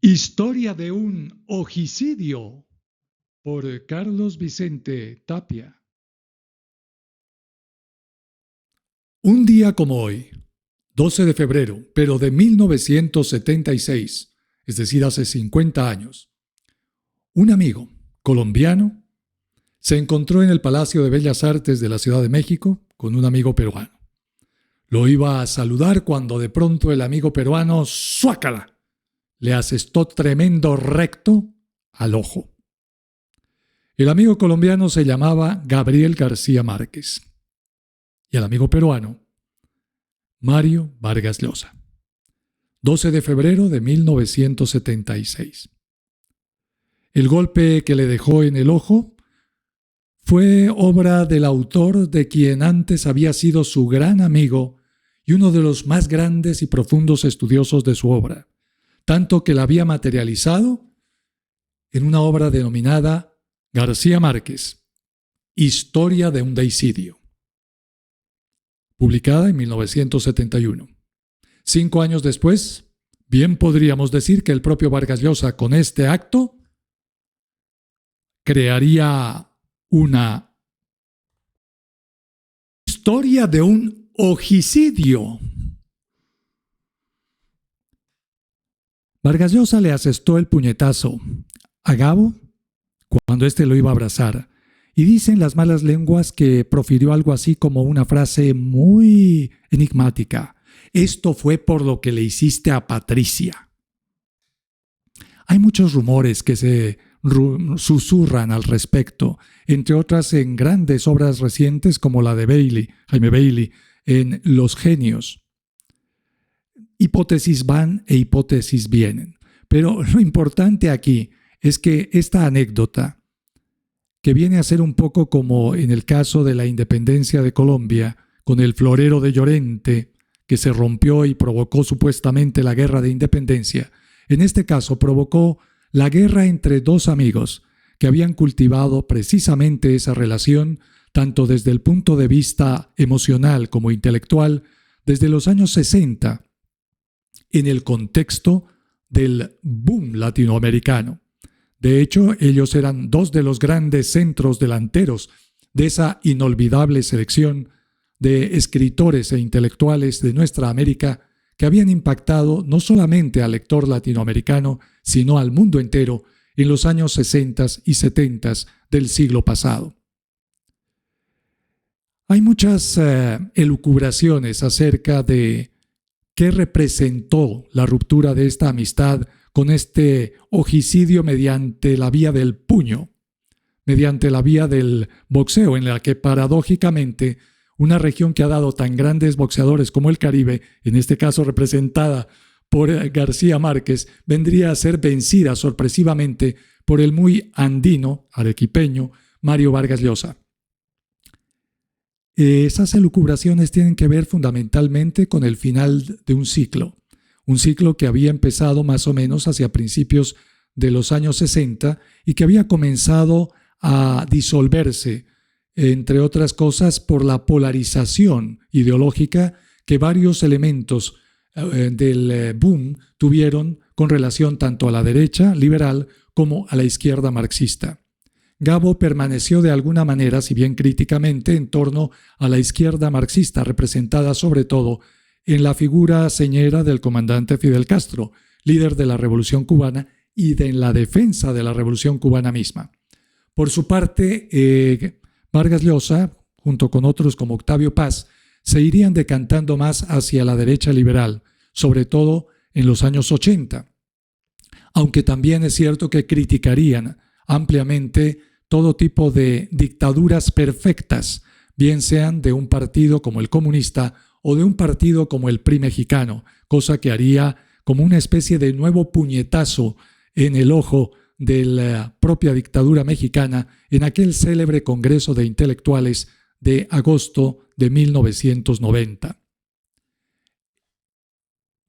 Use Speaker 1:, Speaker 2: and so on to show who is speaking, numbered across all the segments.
Speaker 1: Historia de un ojicidio por Carlos Vicente Tapia. Un día como hoy, 12 de febrero, pero de 1976, es decir, hace 50 años, un amigo colombiano se encontró en el Palacio de Bellas Artes de la Ciudad de México con un amigo peruano. Lo iba a saludar cuando de pronto el amigo peruano, ¡suácala!, le asestó tremendo recto al ojo. El amigo colombiano se llamaba Gabriel García Márquez y el amigo peruano, Mario Vargas Llosa. 12 de febrero de 1976. El golpe que le dejó en el ojo fue obra del autor de quien antes había sido su gran amigo y uno de los más grandes y profundos estudiosos de su obra, tanto que la había materializado en una obra denominada García Márquez, Historia de un deicidio, publicada en 1971. 5 años después, bien podríamos decir que el propio Vargas Llosa con este acto crearía una historia de un ojicidio. Vargas Llosa le asestó el puñetazo a Gabo cuando éste lo iba a abrazar, y dicen las malas lenguas que profirió algo así como una frase muy enigmática: esto fue por lo que le hiciste a Patricia. Hay muchos rumores que se susurran al respecto, entre otras en grandes obras recientes como la de Jaime Bailey, en Los Genios. Hipótesis van e hipótesis vienen, pero lo importante aquí es que esta anécdota, que viene a ser un poco como en el caso de la independencia de Colombia, con el florero de Llorente, que se rompió y provocó supuestamente la guerra de independencia, en este caso provocó la guerra entre dos amigos que habían cultivado precisamente esa relación, tanto desde el punto de vista emocional como intelectual, desde los años 60, en el contexto del boom latinoamericano. De hecho, ellos eran dos de los grandes centros delanteros de esa inolvidable selección de escritores e intelectuales de nuestra América que habían impactado no solamente al lector latinoamericano, sino al mundo entero en los años 60 y 70 del siglo pasado. Hay muchas elucubraciones acerca de qué representó la ruptura de esta amistad con este ojicidio mediante la vía del puño, mediante la vía del boxeo, en la que paradójicamente una región que ha dado tan grandes boxeadores como el Caribe, en este caso representada por García Márquez, vendría a ser vencida sorpresivamente por el muy andino, arequipeño, Mario Vargas Llosa. Esas elucubraciones tienen que ver fundamentalmente con el final de un ciclo que había empezado más o menos hacia principios de los años 60 y que había comenzado a disolverse, entre otras cosas, por la polarización ideológica que varios elementos del boom tuvieron con relación tanto a la derecha liberal como a la izquierda marxista. Gabo permaneció de alguna manera, si bien críticamente, en torno a la izquierda marxista, representada sobre todo en la figura señera del comandante Fidel Castro, líder de la Revolución Cubana y en la defensa de la Revolución Cubana misma. Por su parte, Vargas Llosa, junto con otros como Octavio Paz, se irían decantando más hacia la derecha liberal, sobre todo en los años 80, aunque también es cierto que criticarían ampliamente todo tipo de dictaduras perfectas, bien sean de un partido como el comunista o de un partido como el PRI mexicano, cosa que haría como una especie de nuevo puñetazo en el ojo de la propia dictadura mexicana en aquel célebre Congreso de Intelectuales de agosto de 1990.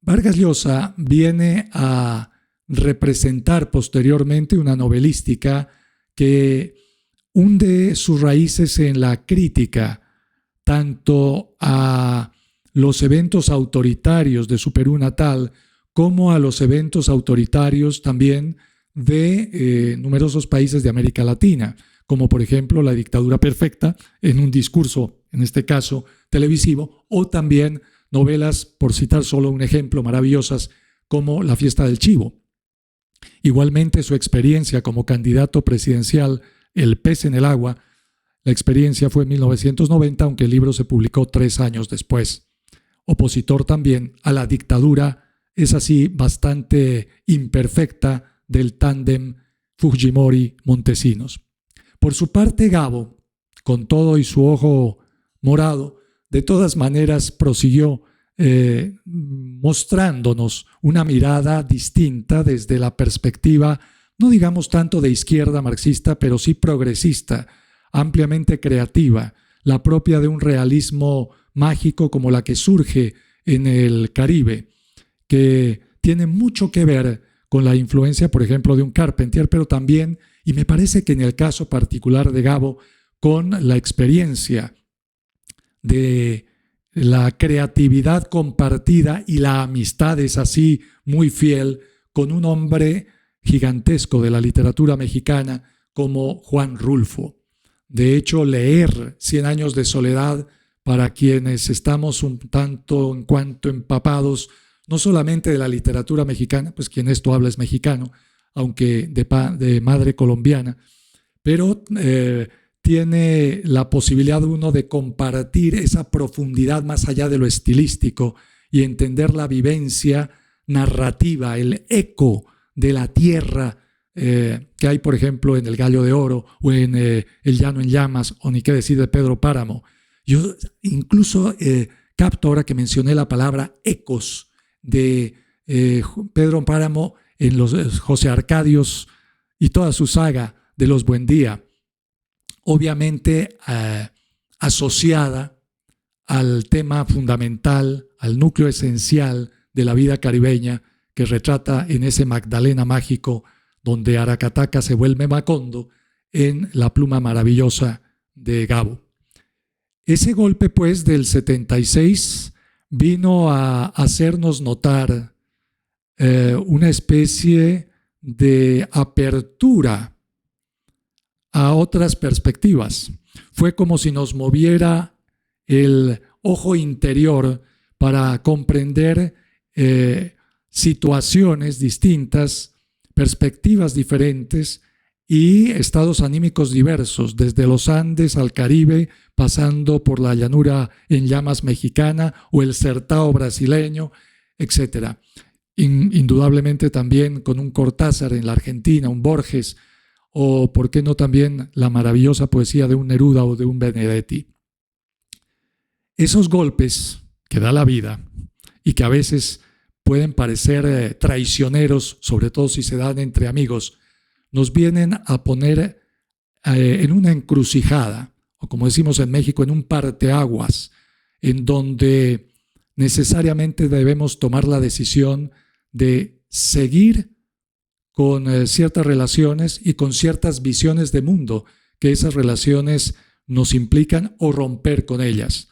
Speaker 1: Vargas Llosa viene a representar posteriormente una novelística que hunde sus raíces en la crítica tanto a los eventos autoritarios de su Perú natal como a los eventos autoritarios también de numerosos países de América Latina, como por ejemplo la dictadura perfecta en un discurso, en este caso televisivo, o también novelas, por citar solo un ejemplo, maravillosas como La fiesta del chivo. Igualmente su experiencia como candidato presidencial, El pez en el agua, la experiencia fue en 1990, aunque el libro se publicó 3 años después. Opositor también a la dictadura, es así, bastante imperfecta del tándem Fujimori-Montesinos. Por su parte, Gabo, con todo y su ojo morado, de todas maneras prosiguió mostrándonos una mirada distinta desde la perspectiva, no digamos tanto de izquierda marxista, pero sí progresista, ampliamente creativa, la propia de un realismo mágico como la que surge en el Caribe, que tiene mucho que ver con la influencia, por ejemplo, de un Carpentier, pero también, y me parece que en el caso particular de Gabo, con la experiencia de la creatividad compartida y la amistad es así muy fiel con un hombre gigantesco de la literatura mexicana como Juan Rulfo. De hecho, leer 100 años de soledad, para quienes estamos un tanto en cuanto empapados, no solamente de la literatura mexicana, pues quien esto habla es mexicano, aunque de madre colombiana, pero tiene la posibilidad uno de compartir esa profundidad más allá de lo estilístico y entender la vivencia narrativa, el eco de la tierra que hay, por ejemplo, en El Gallo de Oro o en El Llano en Llamas, o ni qué decir de Pedro Páramo. Yo incluso capto, ahora que mencioné la palabra ecos de Pedro Páramo en los José Arcadios y toda su saga de los Buendía, obviamente asociada al tema fundamental, al núcleo esencial de la vida caribeña que retrata en ese Magdalena mágico donde Aracataca se vuelve Macondo en La pluma maravillosa de Gabo. Ese golpe, pues, del 76 vino a hacernos notar una especie de apertura a otras perspectivas. Fue como si nos moviera el ojo interior para comprender situaciones distintas, perspectivas diferentes y estados anímicos diversos, desde los Andes al Caribe, pasando por la llanura en llamas mexicana o el Sertao brasileño, etc. Indudablemente también con un Cortázar en la Argentina, un Borges, o por qué no también la maravillosa poesía de un Neruda o de un Benedetti. Esos golpes que da la vida y que a veces pueden parecer traicioneros, sobre todo si se dan entre amigos, nos vienen a poner en una encrucijada, o como decimos en México, en un parteaguas, en donde necesariamente debemos tomar la decisión de seguir con ciertas relaciones y con ciertas visiones de mundo que esas relaciones nos implican o romper con ellas.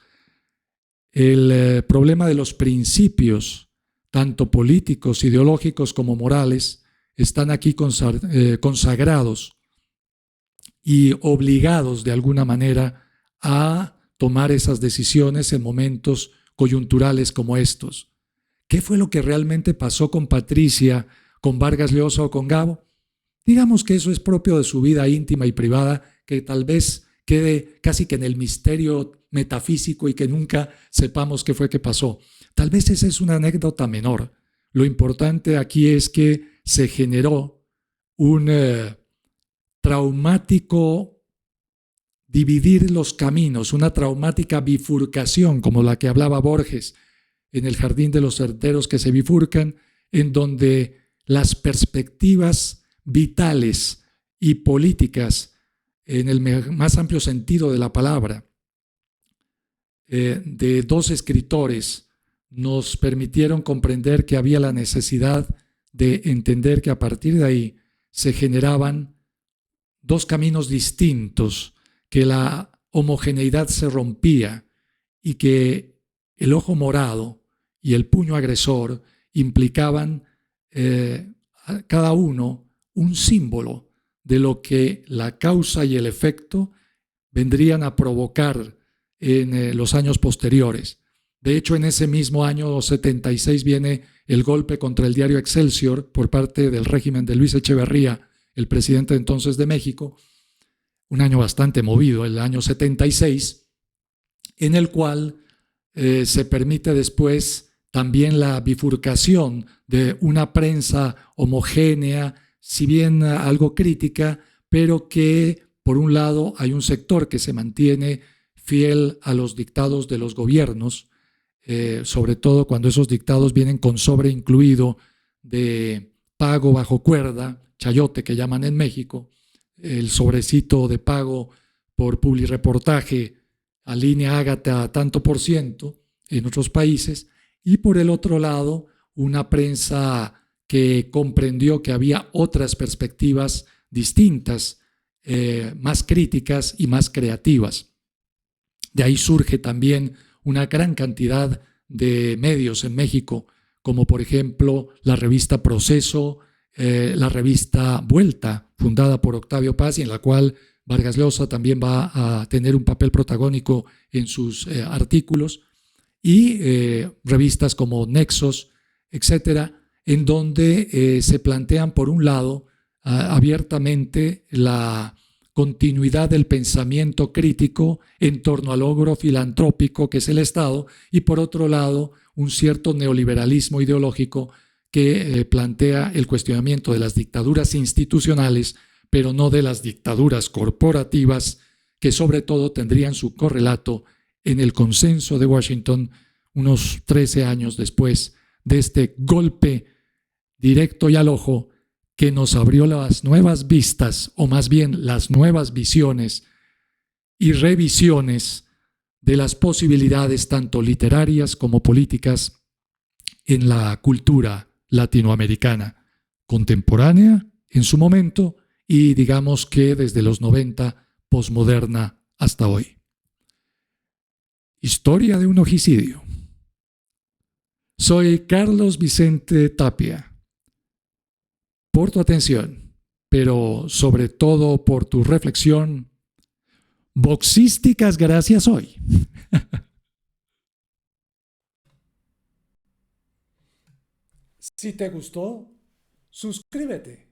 Speaker 1: El problema de los principios, tanto políticos, ideológicos como morales, están aquí consagrados y obligados de alguna manera a tomar esas decisiones en momentos coyunturales como estos. ¿Qué fue lo que realmente pasó con Patricia, con Vargas Llosa o con Gabo? Digamos que eso es propio de su vida íntima y privada, que tal vez quede casi que en el misterio metafísico y que nunca sepamos qué fue que pasó. Tal vez esa es una anécdota menor. Lo importante aquí es que se generó un traumático dividir los caminos, una traumática bifurcación, como la que hablaba Borges en El jardín de los certeros que se bifurcan, en donde las perspectivas vitales y políticas, en el más amplio sentido de la palabra, de dos escritores, nos permitieron comprender que había la necesidad de entender que a partir de ahí se generaban dos caminos distintos, que la homogeneidad se rompía y que el ojo morado y el puño agresor implicaban cada uno un símbolo de lo que la causa y el efecto vendrían a provocar en los años posteriores. De hecho, en ese mismo año 76 viene el golpe contra el diario Excelsior por parte del régimen de Luis Echeverría, el presidente entonces de México, un año bastante movido, el año 76, en el cual se permite después también la bifurcación de una prensa homogénea, si bien algo crítica, pero que por un lado hay un sector que se mantiene fiel a los dictados de los gobiernos, sobre todo cuando esos dictados vienen con sobre incluido de pago bajo cuerda, chayote que llaman en México, el sobrecito de pago por publireportaje a línea Ágata tanto por ciento en otros países, y por el otro lado una prensa que comprendió que había otras perspectivas distintas, más críticas y más creativas. De ahí surge también una gran cantidad de medios en México, como por ejemplo la revista Proceso, la revista Vuelta, fundada por Octavio Paz y en la cual Vargas Llosa también va a tener un papel protagónico en sus artículos, y revistas como Nexos, etcétera, en donde se plantean, por un lado, abiertamente la continuidad del pensamiento crítico en torno al logro filantrópico que es el Estado, y por otro lado, un cierto neoliberalismo ideológico que plantea el cuestionamiento de las dictaduras institucionales, pero no de las dictaduras corporativas, que sobre todo tendrían su correlato en el consenso de Washington unos 13 años después de este golpe directo y al ojo que nos abrió las nuevas vistas, o más bien las nuevas visiones y revisiones de las posibilidades tanto literarias como políticas en la cultura latinoamericana, contemporánea en su momento y digamos que desde los 90, posmoderna hasta hoy. Historia de un ojicidio. Soy Carlos Vicente Tapia. Por tu atención, pero sobre todo por tu reflexión, boxísticas gracias hoy. Si te gustó, suscríbete